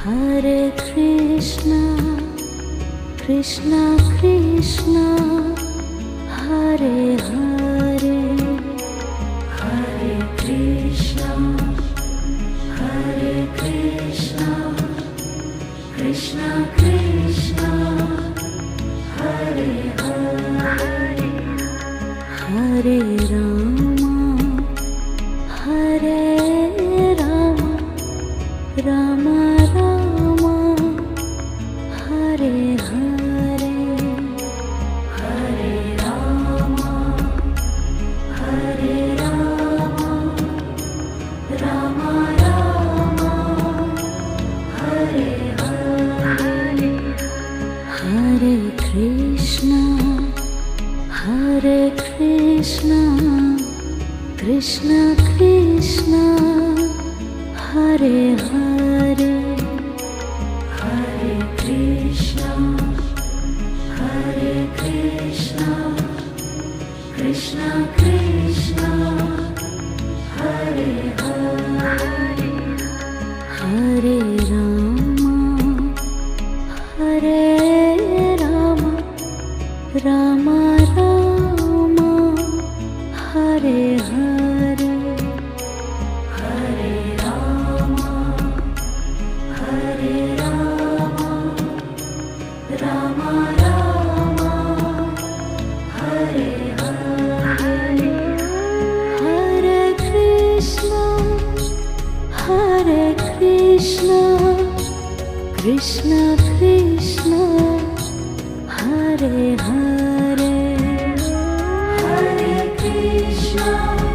Hare Krishna, Krishna Krishna, Hare Hare, Hare Krishna, Hare Krishna, Krishna Krishna, Hare Hare, Hare Rama, Hare Rama, Rama Rama, Hare Hare, Hare Rama, Hare Rama, Rama Rama, Hare Hare, Hare Krishna, Hare Krishna, Krishna Krishna, Hare Hare, Hare Krishna, Hare Krishna, Krishna Krishna, Hare Hare, Hare Rama, Hare Rama, Rama Rama, Hare Hare, Hare Rama, Hare Rama, Rama Rama, Hare Hare, Hare Krishna, Hare Krishna, Krishna Krishna, Hare Hare, Hare Krishna.